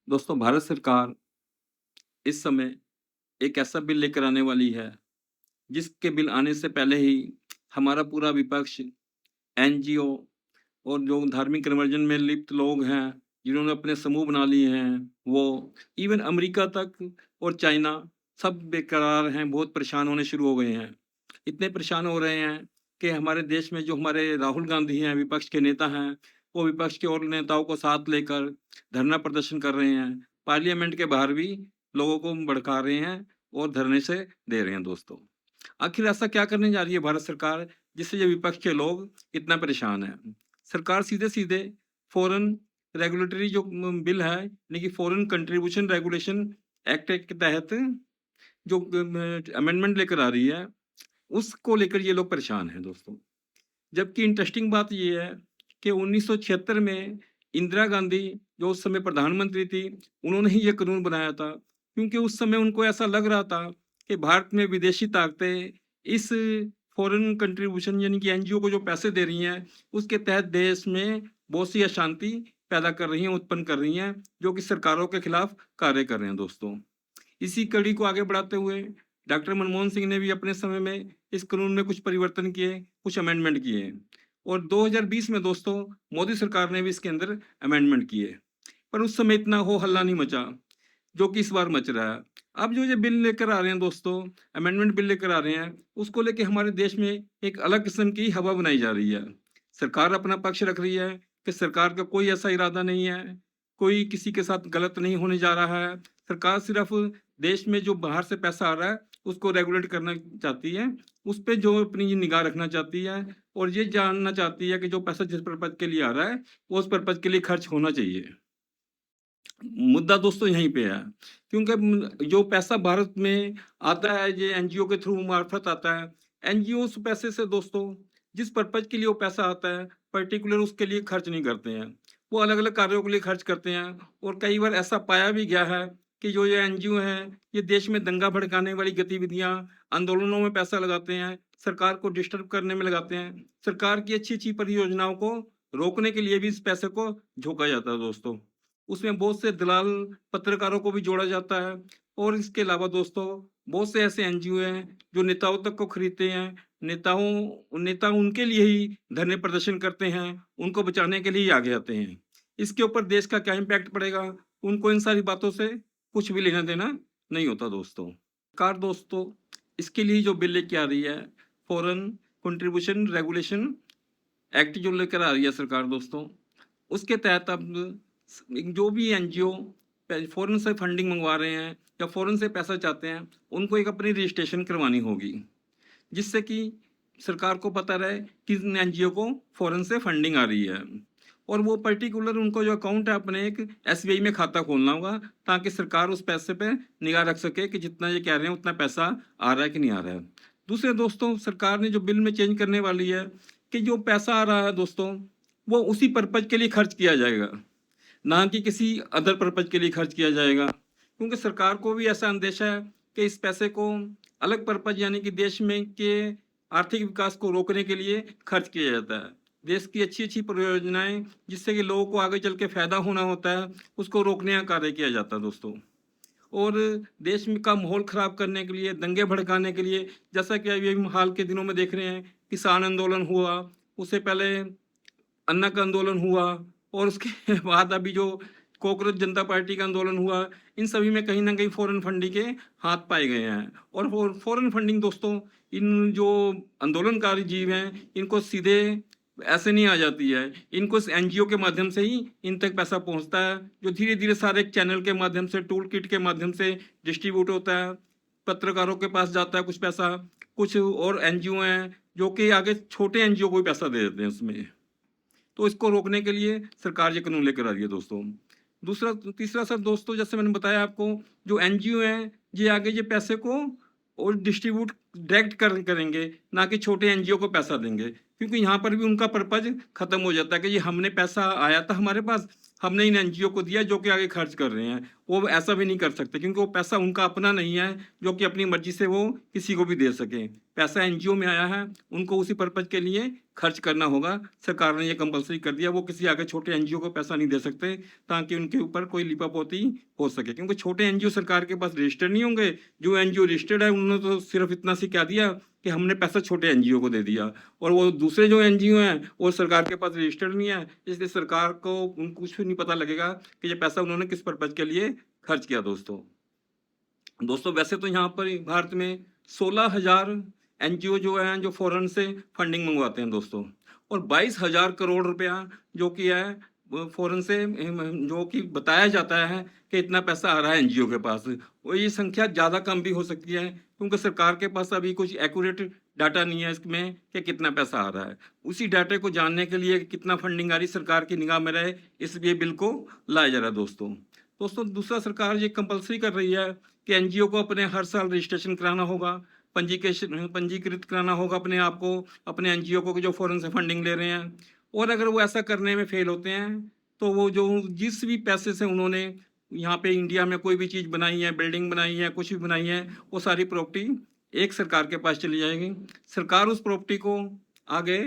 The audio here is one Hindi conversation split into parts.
दोस्तों, भारत सरकार इस समय एक ऐसा बिल लेकर आने वाली है, जिसके बिल आने से पहले ही हमारा पूरा विपक्ष, एनजीओ और जो धार्मिक कन्वर्जन में लिप्त लोग हैं, जिन्होंने अपने समूह बना लिए हैं, वो इवन अमेरिका तक और चाइना सब बेकरार हैं, बहुत परेशान होने शुरू हो गए हैं। इतने परेशान हो रहे हैं कि हमारे देश में जो हमारे राहुल गांधी हैं, विपक्ष के नेता हैं, वो विपक्ष के और नेताओं को साथ लेकर धरना प्रदर्शन कर रहे हैं। पार्लियामेंट के बाहर भी लोगों को भड़का रहे हैं और धरने से दे रहे हैं दोस्तों। आखिर ऐसा क्या करने जा रही है भारत सरकार, जिससे ये विपक्ष के लोग इतना परेशान हैं? सरकार सीधे-सीधे फॉरेन रेगुलेटरी जो बिल है, यानी कि फॉरेन कंट्रीब्यूशन रेगुलेशन एक्ट के तहत जो अमेंडमेंट लेकर आ रही है, उसको लेकर ये लोग परेशान हैं दोस्तों। जबकि इंटरेस्टिंग बात ये है कि 1976 में इंदिरा गांधी, जो उस समय प्रधानमंत्री थी, उन्होंने ही ये कानून बनाया था। क्योंकि उस समय उनको ऐसा लग रहा था कि भारत में विदेशी ताकतें इस फॉरेन कंट्रीब्यूशन यानी कि एनजीओ को जो पैसे दे रही हैं, उसके तहत देश में बहुत सी अशांति पैदा कर रही हैं, उत्पन्न कर रही हैं, जो कि सरकारों के खिलाफ कार्य कर रहे हैं दोस्तों। इसी कड़ी को आगे बढ़ाते हुए डॉक्टर मनमोहन सिंह ने भी अपने समय में इस कानून में कुछ परिवर्तन किए, कुछ अमेंडमेंट किए और 2020 में दोस्तों मोदी सरकार ने भी इसके अंदर अमेंडमेंट किए। पर उस समय इतना हो हल्ला नहीं मचा, जो कि इस बार मच रहा है। अब जो ये बिल लेकर आ रहे हैं दोस्तों, अमेंडमेंट बिल लेकर आ रहे हैं, उसको लेके हमारे देश में एक अलग किस्म की हवा बनाई जा रही है। सरकार अपना पक्ष रख रही है कि सरकार का कोई ऐसा इरादा नहीं है, कोई किसी के साथ गलत नहीं होने जा रहा है। सरकार सिर्फ देश में जो बाहर से पैसा आ रहा है, उसको रेगुलेट करना चाहती है, उस पे जो अपनी निगाह रखना चाहती है और ये जानना चाहती है कि जो पैसा जिस पर्पज़ के लिए आ रहा है, वो उस पर्पज़ के लिए खर्च होना चाहिए। मुद्दा दोस्तों यहीं पे है, क्योंकि जो पैसा भारत में आता है, ये एनजीओ के थ्रू मार्फत आता है। एनजीओ उस पैसे से दोस्तों, जिस पर्पज के लिए वो पैसा आता है, पर्टिकुलर उसके लिए खर्च नहीं करते हैं। वो अलग अलग कार्यों के लिए खर्च करते हैं और कई बार ऐसा पाया भी गया है कि जो ये एनजीओ हैं, ये देश में दंगा भड़काने वाली गतिविधियां, आंदोलनों में पैसा लगाते हैं, सरकार को डिस्टर्ब करने में लगाते हैं। सरकार की अच्छी अच्छी परियोजनाओं को रोकने के लिए भी इस पैसे को झोंका जाता है दोस्तों। उसमें बहुत से दलाल पत्रकारों को भी जोड़ा जाता है और इसके अलावा दोस्तों बहुत से ऐसे एनजीओ हैं जो नेताओं तक को खरीदते हैं। नेता उनके लिए ही धरने प्रदर्शन करते हैं, उनको बचाने के लिए ही आगे आते हैं। इसके ऊपर देश का क्या इम्पैक्ट पड़ेगा, उनको इन सारी बातों से कुछ भी लेना देना नहीं होता दोस्तों। सरकार दोस्तों इसके लिए जो बिल लेके आ रही है, फॉरेन कंट्रीब्यूशन रेगुलेशन एक्ट जो लेकर आ रही है सरकार दोस्तों, उसके तहत अब जो भी एनजीओ फॉरेन से फंडिंग मंगवा रहे हैं या फॉरेन से पैसा चाहते हैं, उनको एक अपनी रजिस्ट्रेशन करवानी होगी, जिससे कि सरकार को पता रहे किस एनजीओ को फॉरेन से फंडिंग आ रही है। और वो पर्टिकुलर उनको जो अकाउंट है अपने एक एसबीआई में खाता खोलना होगा, ताकि सरकार उस पैसे पे निगाह रख सके कि जितना ये कह रहे हैं उतना पैसा आ रहा है कि नहीं आ रहा है। दूसरे दोस्तों, सरकार ने जो बिल में चेंज करने वाली है कि जो पैसा आ रहा है दोस्तों, वो उसी पर्पज के लिए खर्च किया जाएगा, ना कि किसी अदर पर्पज के लिए खर्च किया जाएगा। क्योंकि सरकार को भी ऐसा अंदेशा है कि इस पैसे को अलग पर्पज यानी कि देश में के आर्थिक विकास को रोकने के लिए खर्च किया जाता है। देश की अच्छी अच्छी परियोजनाएं, जिससे कि लोगों को आगे चल के फायदा होना होता है, उसको रोकने का कार्य किया जाता है दोस्तों। और देश में का माहौल खराब करने के लिए, दंगे भड़काने के लिए, जैसा कि अभी हम हाल के दिनों में देख रहे हैं, किसान आंदोलन हुआ, उससे पहले अन्ना का आंदोलन हुआ और उसके बाद अभी जो कॉकरोच जनता पार्टी का आंदोलन हुआ, इन सभी में कहीं ना कहीं फॉरेन फंडिंग के हाथ पाए गए हैं। और फॉरेन फंडिंग दोस्तों, इन जो आंदोलनकारी जीव हैं, इनको सीधे ऐसे नहीं आ जाती है, इनको इस एनजीओ के माध्यम से ही इन तक पैसा पहुंचता है, जो धीरे धीरे सारे एक चैनल के माध्यम से, टूल किट के माध्यम से डिस्ट्रीब्यूट होता है। पत्रकारों के पास जाता है कुछ पैसा, कुछ और एनजीओ हैं जो कि आगे छोटे एनजीओ को भी पैसा दे देते हैं उसमें। तो इसको रोकने के लिए सरकार ये कानून लेकर आ रही है दोस्तों। दूसरा तीसरा सर दोस्तों, जैसे मैंने बताया आपको, जो एनजीओ हैं, ये आगे ये पैसे को और डिस्ट्रीब्यूट डायरेक्ट करेंगे, ना कि छोटे एनजीओ को पैसा देंगे। क्योंकि यहाँ पर भी उनका पर्पज खत्म हो जाता है कि ये हमने पैसा आया था हमारे पास, हमने इन एनजीओ को दिया जो कि आगे खर्च कर रहे हैं। वो ऐसा भी नहीं कर सकते क्योंकि वो पैसा उनका अपना नहीं है जो कि अपनी मर्जी से वो किसी को भी दे सके। पैसा एनजीओ में आया है, उनको उसी पर्पज के लिए खर्च करना होगा। सरकार ने ये कंपलसरी कर दिया, वो किसी आगे छोटे एनजीओ को पैसा नहीं दे सकते ताकि उनके ऊपर कोई लिपापोती हो सके, क्योंकि छोटे एनजीओ सरकार के पास रजिस्टर्ड नहीं होंगे। जो एनजीओ रजिस्टर्ड है उन्होंने तो सिर्फ इतना सी कह दिया कि हमने पैसा छोटे एनजीओ को दे दिया, और वो दूसरे जो एनजीओ हैं वो सरकार के पास रजिस्टर्ड नहीं है, इसलिए सरकार को कुछ नहीं पता लगेगा कि ये पैसा उन्होंने किस पर्पज के लिए खर्च किया। दोस्तों वैसे तो यहाँ पर भारत में 16,000 एनजीओ जो हैं जो फॉरेन से फंडिंग मंगवाते हैं दोस्तों, और 22,000 करोड़ रुपया जो कि है फॉरेन से जो कि बताया जाता है कि इतना पैसा आ रहा है एनजीओ के पास। और ये संख्या ज़्यादा कम भी हो सकती है क्योंकि सरकार के पास अभी कुछ एक्यूरेट डाटा नहीं है इसमें कि कितना पैसा आ रहा है। उसी डाटे को जानने के लिए कितना फंडिंग आ रही सरकार की निगाह में रहे, इसलिए बिल को लाया जा रहा है दोस्तों दूसरा सरकार ये कंपलसरी कर रही है कि एनजीओ को अपने हर साल रजिस्ट्रेशन कराना होगा, पंजीकृत कराना होगा अपने आप को, अपने एनजीओ को जो फॉरेन से फंडिंग ले रहे हैं। और अगर वो ऐसा करने में फेल होते हैं तो वो जो जिस भी पैसे से उन्होंने यहाँ पे इंडिया में कोई भी चीज़ बनाई है, बिल्डिंग बनाई है, कुछ भी बनाई है, वो सारी प्रॉपर्टी एक सरकार के पास चली जाएगी। सरकार उस प्रॉपर्टी को आगे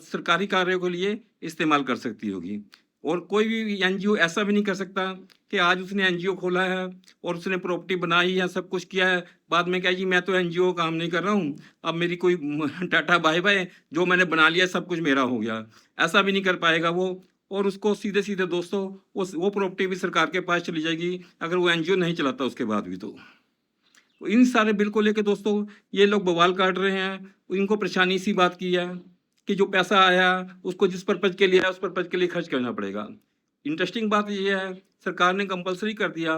सरकारी कार्यों के लिए इस्तेमाल कर सकती होगी। और कोई भी एनजीओ ऐसा भी नहीं कर सकता कि आज उसने एनजीओ खोला है और उसने प्रॉपर्टी बनाई है, सब कुछ किया है, बाद में क्या जी मैं तो एनजीओ काम नहीं कर रहा हूँ, अब मेरी कोई टाटा बाय बाय, जो मैंने बना लिया सब कुछ मेरा हो गया। ऐसा भी नहीं कर पाएगा वो, और उसको सीधे सीधे दोस्तों वो प्रॉपर्टी भी सरकार के पास चली जाएगी अगर वो एनजीओ नहीं चलाता उसके बाद भी। तो इन सारे बिल को लेकर दोस्तों ये लोग बवाल काट रहे हैं। इनको परेशानी सी बात की है कि जो पैसा आया उसको जिस पर्पज के लिए आया उस पर्पज के लिए खर्च करना पड़ेगा। इंटरेस्टिंग बात ये है सरकार ने कंपलसरी कर दिया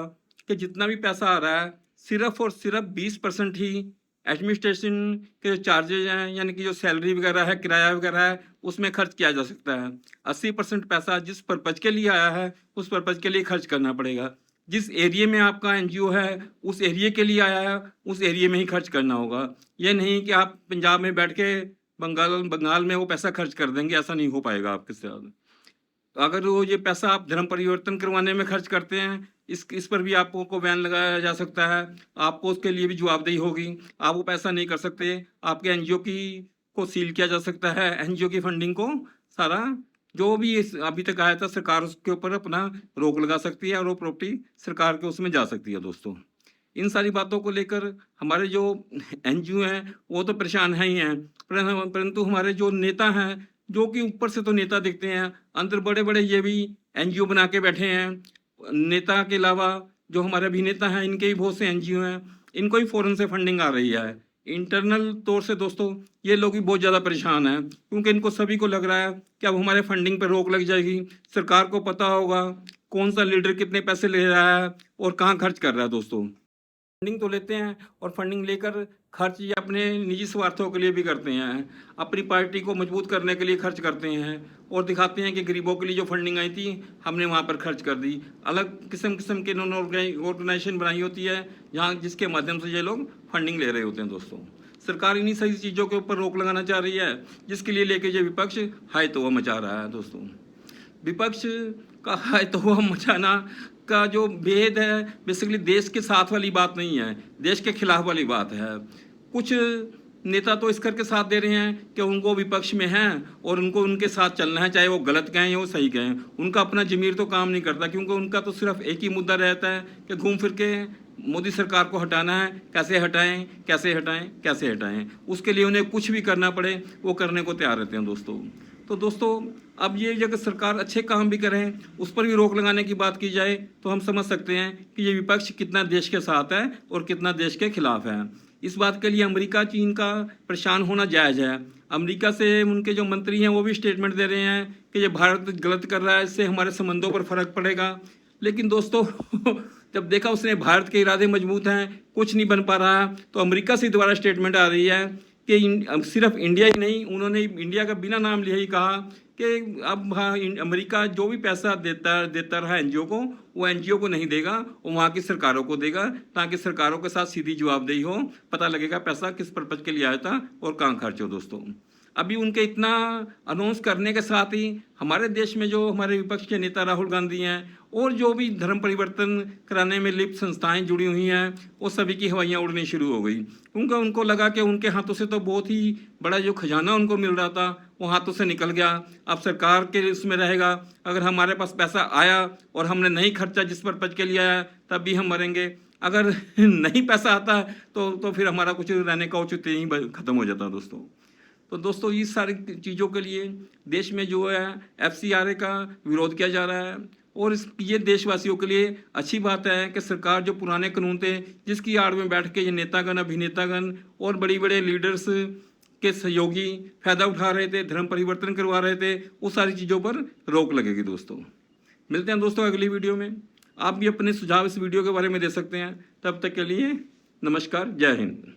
कि जितना भी पैसा आ रहा है सिर्फ और सिर्फ 20% ही एडमिनिस्ट्रेशन के जो चार्जेज हैं, यानी कि जो सैलरी वगैरह है, किराया वगैरह है, उसमें खर्च किया जा सकता है। 80% पैसा जिस पर्पज के लिए आया है उस पर्पज के लिए खर्च करना पड़ेगा। जिस एरिया में आपका एनजीओ है उस एरिया के लिए आया है उस एरिया में ही खर्च करना होगा। ये नहीं कि आप पंजाब में बैठ के बंगाल में वो पैसा खर्च कर देंगे, ऐसा नहीं हो पाएगा आपके साथ। तो अगर वो ये पैसा आप धर्म परिवर्तन करवाने में खर्च करते हैं, इस पर भी आपको को बैन लगाया जा सकता है, आपको उसके लिए भी जवाबदेही होगी। आप वो पैसा नहीं कर सकते, आपके एनजीओ की को सील किया जा सकता है, एनजीओ की फंडिंग को सारा जो भी अभी तक आया था सरकार उसके ऊपर अपना रोक लगा सकती है और वो प्रॉपर्टी सरकार के उसमें जा सकती है। दोस्तों इन सारी बातों को लेकर हमारे जो एनजीओ हैं वो तो परेशान है ही हैं, परंतु हमारे जो नेता हैं जो कि ऊपर से तो नेता दिखते हैं, अंदर बड़े बड़े ये भी एनजीओ बना के बैठे हैं। नेता के अलावा जो हमारे अभिनेता हैं इनके भी बहुत से एनजीओ हैं, इनको ही फॉरेन से फंडिंग आ रही है। इंटरनल तौर से दोस्तों ये लोग भी बहुत ज़्यादा परेशान हैं क्योंकि इनको सभी को लग रहा है कि अब हमारे फंडिंग पर रोक लग जाएगी। सरकार को पता होगा कौन सा लीडर कितने पैसे ले रहा है और कहाँ खर्च कर रहा है। दोस्तों फंडिंग तो लेते हैं और फंडिंग लेकर खर्च ये अपने निजी स्वार्थों के लिए भी करते हैं, अपनी पार्टी को मजबूत करने के लिए खर्च करते हैं और दिखाते हैं कि गरीबों के लिए जो फंडिंग आई थी हमने वहाँ पर खर्च कर दी। अलग किस्म के इन्होंने ऑर्गेनाइजेशन बनाई होती है जहाँ जिसके माध्यम से ये लोग फंडिंग ले रहे होते हैं। दोस्तों सरकार इन्हीं सही चीज़ों के ऊपर रोक लगाना चाह रही है जिसके लिए लेके ये विपक्ष हाय तौबा मचा रहा है। दोस्तों विपक्ष का हाय तौबा मचाना का जो भेद है बेसिकली देश के साथ वाली बात नहीं है, देश के खिलाफ वाली बात है। कुछ नेता तो इस करके साथ दे रहे हैं कि उनको विपक्ष में हैं और उनको उनके साथ चलना है, चाहे वो गलत कहें या वो सही कहें। उनका अपना ज़मीर तो काम नहीं करता क्योंकि उनका तो सिर्फ एक ही मुद्दा रहता है कि घूम फिर के मोदी सरकार को हटाना है, कैसे हटाएं कैसे हटाएं कैसे हटाएं। उसके लिए उन्हें कुछ भी करना पड़े वो करने को तैयार रहते हैं। दोस्तों अब ये जगह सरकार अच्छे काम भी करें उस पर भी रोक लगाने की बात की जाए तो हम समझ सकते हैं कि ये विपक्ष कितना देश के साथ है और कितना देश के खिलाफ है। इस बात के लिए अमेरिका चीन का परेशान होना जायज़ है। अमेरिका से उनके जो मंत्री हैं वो भी स्टेटमेंट दे रहे हैं कि ये भारत गलत कर रहा है, इससे हमारे संबंधों पर फर्क पड़ेगा। लेकिन दोस्तों जब देखा उसने भारत के इरादे मजबूत हैं, कुछ नहीं बन पा रहा, तो अमेरिका से दोबारा स्टेटमेंट आ रही है कि सिर्फ इंडिया ही नहीं, उन्होंने इंडिया का बिना नाम लिए ही कहा कि अब अमेरिका जो भी पैसा देता रहा एनजीओ को वो एनजीओ को नहीं देगा, वो वहाँ की सरकारों को देगा ताकि सरकारों के साथ सीधी जवाबदेही हो, पता लगेगा पैसा किस पर्पज के लिए आया था और कहाँ खर्च हो। दोस्तों अभी उनके इतना अनाउंस करने के साथ ही हमारे देश में जो हमारे विपक्ष के नेता राहुल गांधी हैं और जो भी धर्म परिवर्तन कराने में लिप्त संस्थाएं जुड़ी हुई हैं, वो सभी की हवाइयाँ उड़नी शुरू हो गई, क्योंकि उनको लगा कि उनके हाथों से तो बहुत ही बड़ा जो खजाना उनको मिल रहा था वो हाथों से निकल गया। अब सरकार के उसमें रहेगा, अगर हमारे पास पैसा आया और हमने नहीं खर्चा जिस पर पच के लिया है तब भी हम मरेंगे, अगर नहीं पैसा आता तो फिर हमारा कुछ रहने का औचित्य यहीं खत्म हो जाता दोस्तों। तो दोस्तों इस सारी चीज़ों के लिए देश में जो है FCRA का विरोध किया जा रहा है, और ये देशवासियों के लिए अच्छी बात है कि सरकार जो पुराने कानून थे जिसकी आड़ में बैठ के ये नेतागण, अभिनेतागण और बड़ी बड़े लीडर्स के सहयोगी फायदा उठा रहे थे, धर्म परिवर्तन करवा रहे थे, वो सारी चीज़ों पर रोक लगेगी दोस्तों। मिलते हैं दोस्तों अगली वीडियो में। आप भी अपने सुझाव इस वीडियो के बारे में दे सकते हैं। तब तक के लिए नमस्कार, जय हिंद।